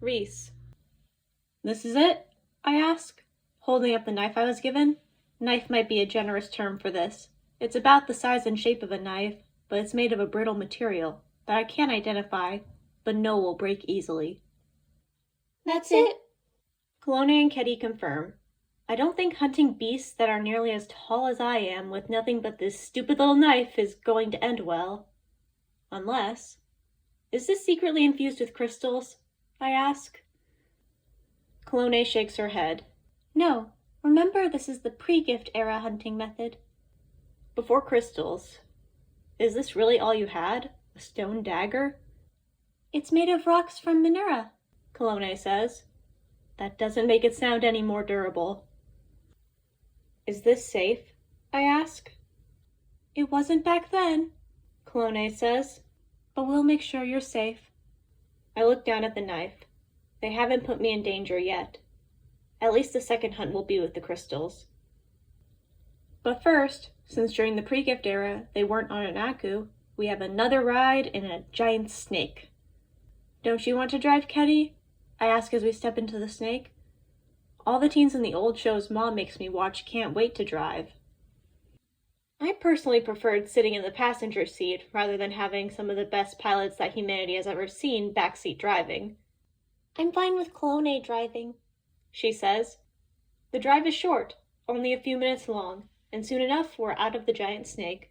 Reese. This is it? I ask, holding up the knife I was given. Knife might be a generous term for this. It's about the size and shape of a knife, but it's made of a brittle material that I can't identify, but know will break easily. That's it? Clone and Ketty confirm. I don't think hunting beasts that are nearly as tall as I am with nothing but this stupid little knife is going to end well. Unless... Is this secretly infused with crystals? I ask. Clone shakes her head. No, remember this is the pre-gift era hunting method. Before crystals. Is this really all you had? A stone dagger? It's made of rocks from Minera, Clone says. That doesn't make it sound any more durable. Is this safe? I ask. It wasn't back then, Clone says, but we'll make sure you're safe. I look down at the knife. They haven't put me in danger yet. At least the second hunt will be with the crystals. But first, since during the pre-gift era they weren't on an Aku, we have another ride in a giant snake. Don't you want to drive, Ketty? I ask as we step into the snake. All the teens in the old shows Mom makes me watch can't wait to drive. I personally preferred sitting in the passenger seat rather than having some of the best pilots that humanity has ever seen backseat driving. I'm fine with Clone driving, she says. The drive is short, only a few minutes long, and soon enough we're out of the giant snake.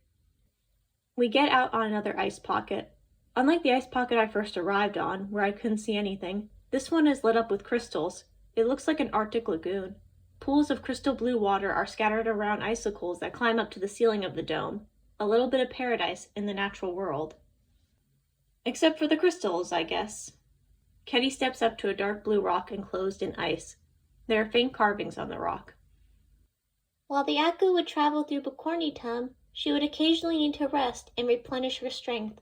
We get out on another ice pocket. Unlike the ice pocket I first arrived on, where I couldn't see anything, this one is lit up with crystals. It looks like an Arctic lagoon. Pools of crystal blue water are scattered around icicles that climb up to the ceiling of the dome. A little bit of paradise in the natural world. Except for the crystals, I guess. Ketty steps up to a dark blue rock enclosed in ice. There are faint carvings on the rock. While the Aku would travel through Bukornitum, she would occasionally need to rest and replenish her strength.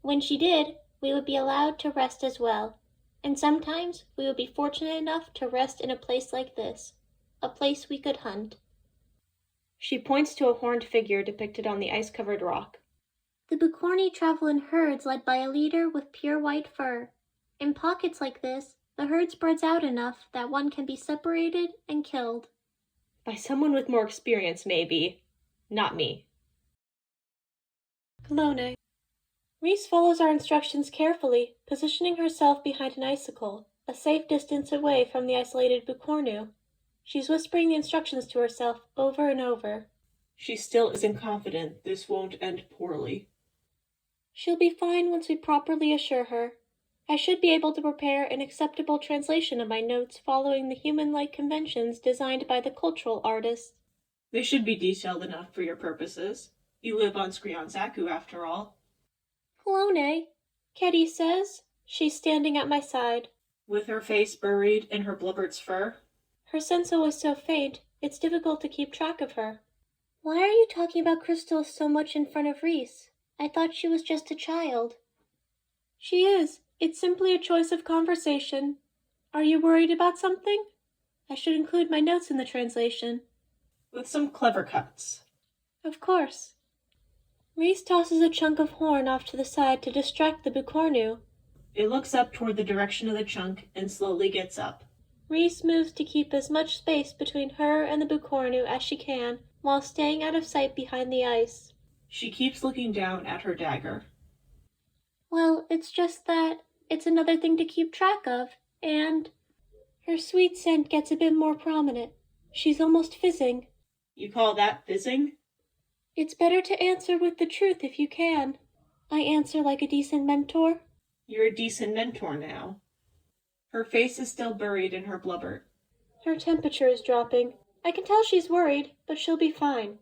When she did, we would be allowed to rest as well, and sometimes we would be fortunate enough to rest in a place like this, a place we could hunt. She points to a horned figure depicted on the ice-covered rock. The Bukorni travel in herds led by a leader with pure white fur. In pockets like this, the herd spreads out enough that one can be separated and killed. By someone with more experience, maybe. Not me. Clone. Reese follows our instructions carefully, positioning herself behind an icicle, a safe distance away from the isolated Bukornu. She's whispering the instructions to herself over and over. She still isn't confident this won't end poorly. She'll be fine once we properly assure her. I should be able to prepare an acceptable translation of my notes following the human-like conventions designed by the cultural artists. They should be detailed enough for your purposes. You live on Skrionzaku, after all. Clone, Ketty says. She's standing at my side. With her face buried in her blubbert's fur? Her senso is so faint, it's difficult to keep track of her. Why are you talking about crystals so much in front of Reese? I thought she was just a child. She is. It's simply a choice of conversation. Are you worried about something? I should include my notes in the translation. With some clever cuts. Of course. Reese tosses a chunk of horn off to the side to distract the Bukornu. It looks up toward the direction of the chunk and slowly gets up. Reese moves to keep as much space between her and the Bukornu as she can, while staying out of sight behind the ice. She keeps looking down at her dagger. Well, it's just that it's another thing to keep track of, and her sweet scent gets a bit more prominent. She's almost fizzing. You call that fizzing? It's better to answer with the truth if you can. I answer like a decent mentor. You're a decent mentor now. Her face is still buried in her blubber. Her temperature is dropping. I can tell she's worried, but she'll be fine.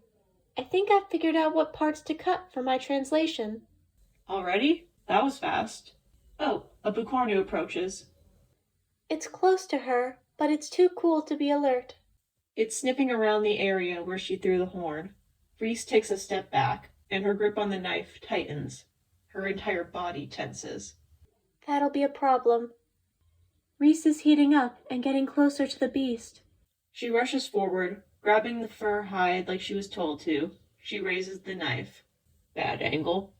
I think I've figured out what parts to cut for my translation. Already? That was fast. Oh, a Bukornu approaches. It's close to her, but it's too cool to be alert. It's sniffing around the area where she threw the horn. Reese takes a step back, and her grip on the knife tightens. Her entire body tenses. That'll be a problem. Reese is heating up and getting closer to the beast. She rushes forward, grabbing the fur hide like she was told to. She raises the knife. Bad angle.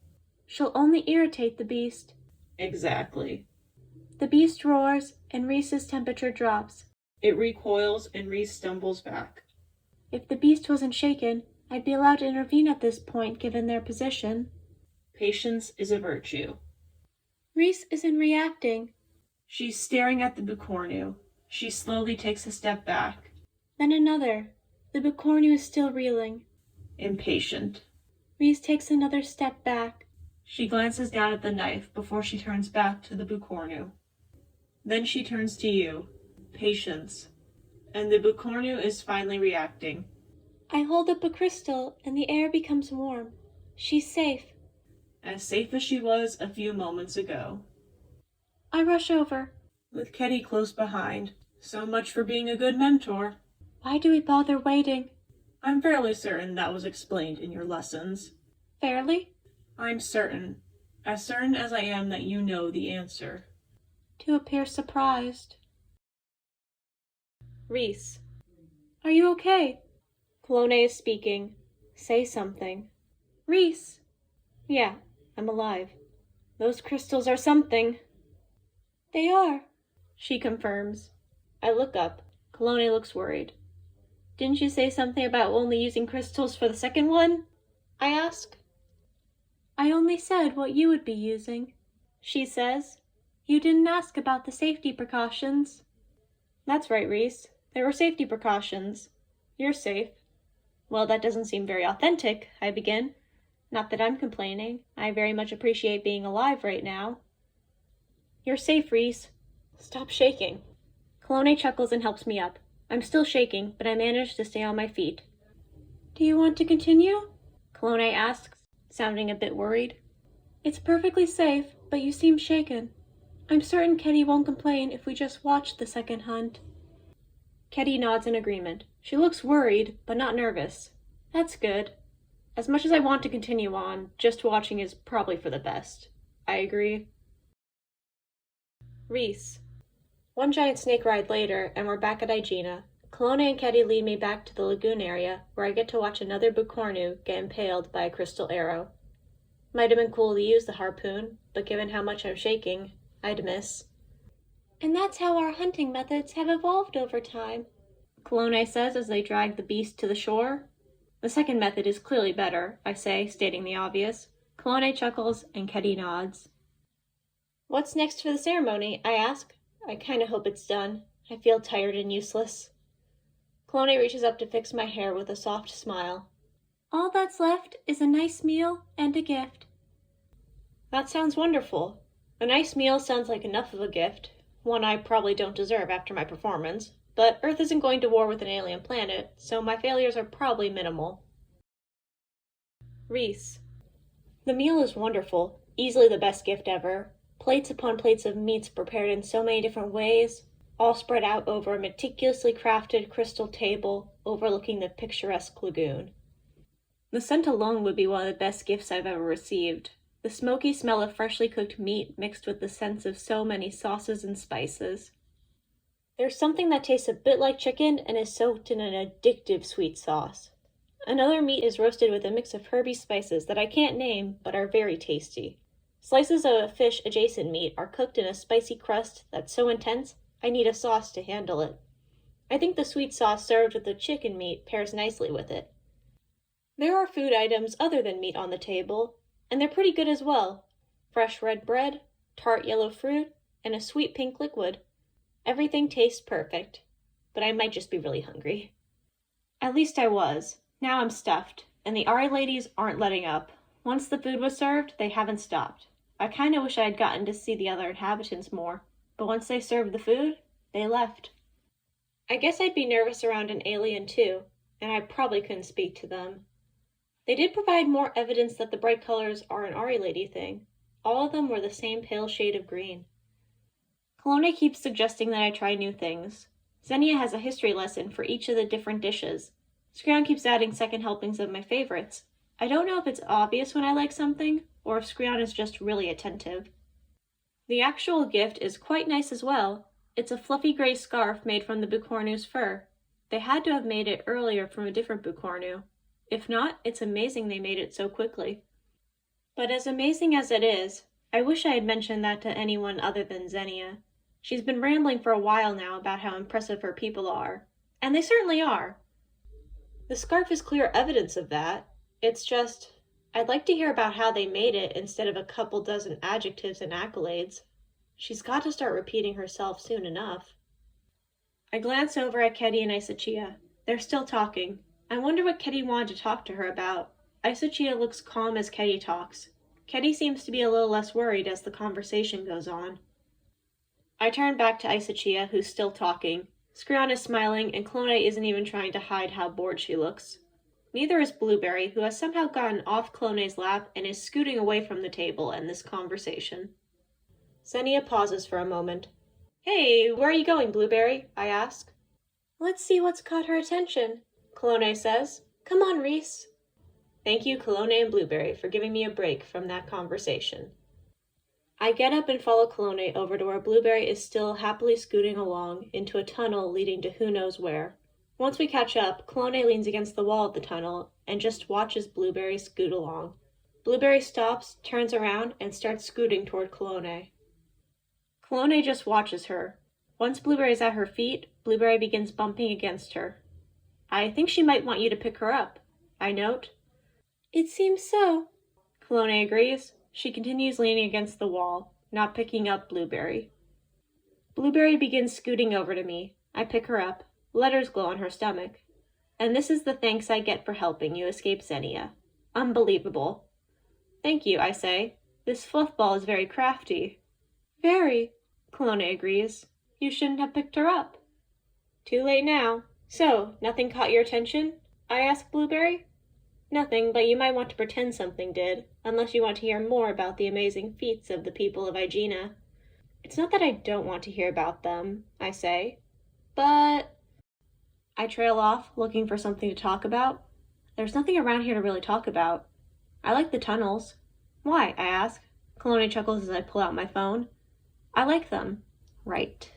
She'll only irritate the beast. Exactly. The beast roars, and Reese's temperature drops. It recoils, and Reese stumbles back. If the beast wasn't shaken, I'd be allowed to intervene at this point, given their position. Patience is a virtue. Reese isn't reacting. She's staring at the Bucornu. She slowly takes a step back. Then another. The Bucornu is still reeling. Impatient. Reese takes another step back. She glances down at the knife before she turns back to the Bucornu. Then she turns to you. Patience. And the Bucornu is finally reacting. I hold up a crystal, and the air becomes warm. She's safe. As safe as she was a few moments ago. I rush over. With Ketty close behind. So much for being a good mentor. Why do we bother waiting? I'm fairly certain that was explained in your lessons. Fairly? I'm certain. As certain as I am that you know the answer. To appear surprised. Reese. Are you okay? Clone is speaking. Say something. Reese. Yeah, I'm alive. Those crystals are something. They are, she confirms. I look up. Clone looks worried. Didn't you say something about only using crystals for the second one? I ask. I only said what you would be using, she says. You didn't ask about the safety precautions. That's right, Reese. There were safety precautions. You're safe. Well, that doesn't seem very authentic, I begin. Not that I'm complaining. I very much appreciate being alive right now. You're safe, Reese. Stop shaking. Clone chuckles and helps me up. I'm still shaking, but I manage to stay on my feet. Do you want to continue? Clone asks, sounding a bit worried. It's perfectly safe, but you seem shaken. I'm certain Ketty won't complain if we just watch the second hunt. Ketty nods in agreement. She looks worried, but not nervous. That's good. As much as I want to continue on, just watching is probably for the best. I agree. Reese. One giant snake ride later, and we're back at Igena. Clone and Ketty lead me back to the lagoon area, where I get to watch another Bucornu get impaled by a crystal arrow. Might have been cool to use the harpoon, but given how much I'm shaking, I'd miss. And that's how our hunting methods have evolved over time, Clone says as they drag the beast to the shore. The second method is clearly better, I say, stating the obvious. Clone chuckles and Ketty nods. What's next for the ceremony? I ask. I kinda hope it's done. I feel tired and useless. Clone reaches up to fix my hair with a soft smile. All that's left is a nice meal and a gift. That sounds wonderful. A nice meal sounds like enough of a gift, one I probably don't deserve after my performance, but Earth isn't going to war with an alien planet, so my failures are probably minimal. Reese. The meal is wonderful, easily the best gift ever. Plates upon plates of meats prepared in so many different ways, all spread out over a meticulously crafted crystal table overlooking the picturesque lagoon. The scent alone would be one of the best gifts I've ever received. The smoky smell of freshly cooked meat mixed with the scents of so many sauces and spices. There's something that tastes a bit like chicken and is soaked in an addictive sweet sauce. Another meat is roasted with a mix of herby spices that I can't name but are very tasty. Slices of a fish adjacent meat are cooked in a spicy crust that's so intense I need a sauce to handle it. I think the sweet sauce served with the chicken meat pairs nicely with it. There are food items other than meat on the table, and they're pretty good as well. Fresh red bread, tart yellow fruit, and a sweet pink liquid. Everything tastes perfect, but I might just be really hungry. At least I was. Now I'm stuffed, and the Ari ladies aren't letting up. Once the food was served, they haven't stopped. I kinda wish I had gotten to see the other inhabitants more, but once they served the food, they left. I guess I'd be nervous around an alien too, and I probably couldn't speak to them. They did provide more evidence that the bright colors are an Ari lady thing. All of them were the same pale shade of green. Clone keeps suggesting that I try new things. Xenia has a history lesson for each of the different dishes. Screon keeps adding second helpings of my favorites. I don't know if it's obvious when I like something, or if Screon is just really attentive. The actual gift is quite nice as well. It's a fluffy gray scarf made from the Bucornu's fur. They had to have made it earlier from a different Bucornu. If not, it's amazing they made it so quickly. But as amazing as it is, I wish I had mentioned that to anyone other than Xenia. She's been rambling for a while now about how impressive her people are. And they certainly are. The scarf is clear evidence of that. It's just, I'd like to hear about how they made it instead of a couple dozen adjectives and accolades. She's got to start repeating herself soon enough. I glance over at Kedi and Isachiya. They're still talking. I wonder what Kedi wanted to talk to her about. Isachiya looks calm as Kedi talks. Kedi seems to be a little less worried as the conversation goes on. I turn back to Isachiya, who's still talking. Skrion is smiling, and Clone isn't even trying to hide how bored she looks. Neither is Blueberry, who has somehow gotten off Clone's lap and is scooting away from the table and this conversation. Xenia pauses for a moment. "Hey, where are you going, Blueberry?" I ask. "Let's see what's caught her attention," Clone says. "Come on, Reese." Thank you, Clone and Blueberry, for giving me a break from that conversation. I get up and follow Clone over to where Blueberry is still happily scooting along into a tunnel leading to who knows where. Once we catch up, Clone leans against the wall of the tunnel and just watches Blueberry scoot along. Blueberry stops, turns around, and starts scooting toward Clone. Clone just watches her. Once Blueberry's at her feet, Blueberry begins bumping against her. "I think she might want you to pick her up," I note. "It seems so," Clone agrees. She continues leaning against the wall, not picking up Blueberry. Blueberry begins scooting over to me. I pick her up. Letters glow on her stomach. And this is the thanks I get for helping you escape Xenia. Unbelievable. "Thank you," I say. "This fluff ball is very crafty." "Very," Clone agrees. "You shouldn't have picked her up." Too late now. "So, nothing caught your attention?" I ask Blueberry. "Nothing, but you might want to pretend something did, unless you want to hear more about the amazing feats of the people of Aegina." "It's not that I don't want to hear about them," I say, "but—" I trail off, looking for something to talk about. There's nothing around here to really talk about. I like the tunnels. "Why?" I ask. Clone chuckles as I pull out my phone. "I like them." Right.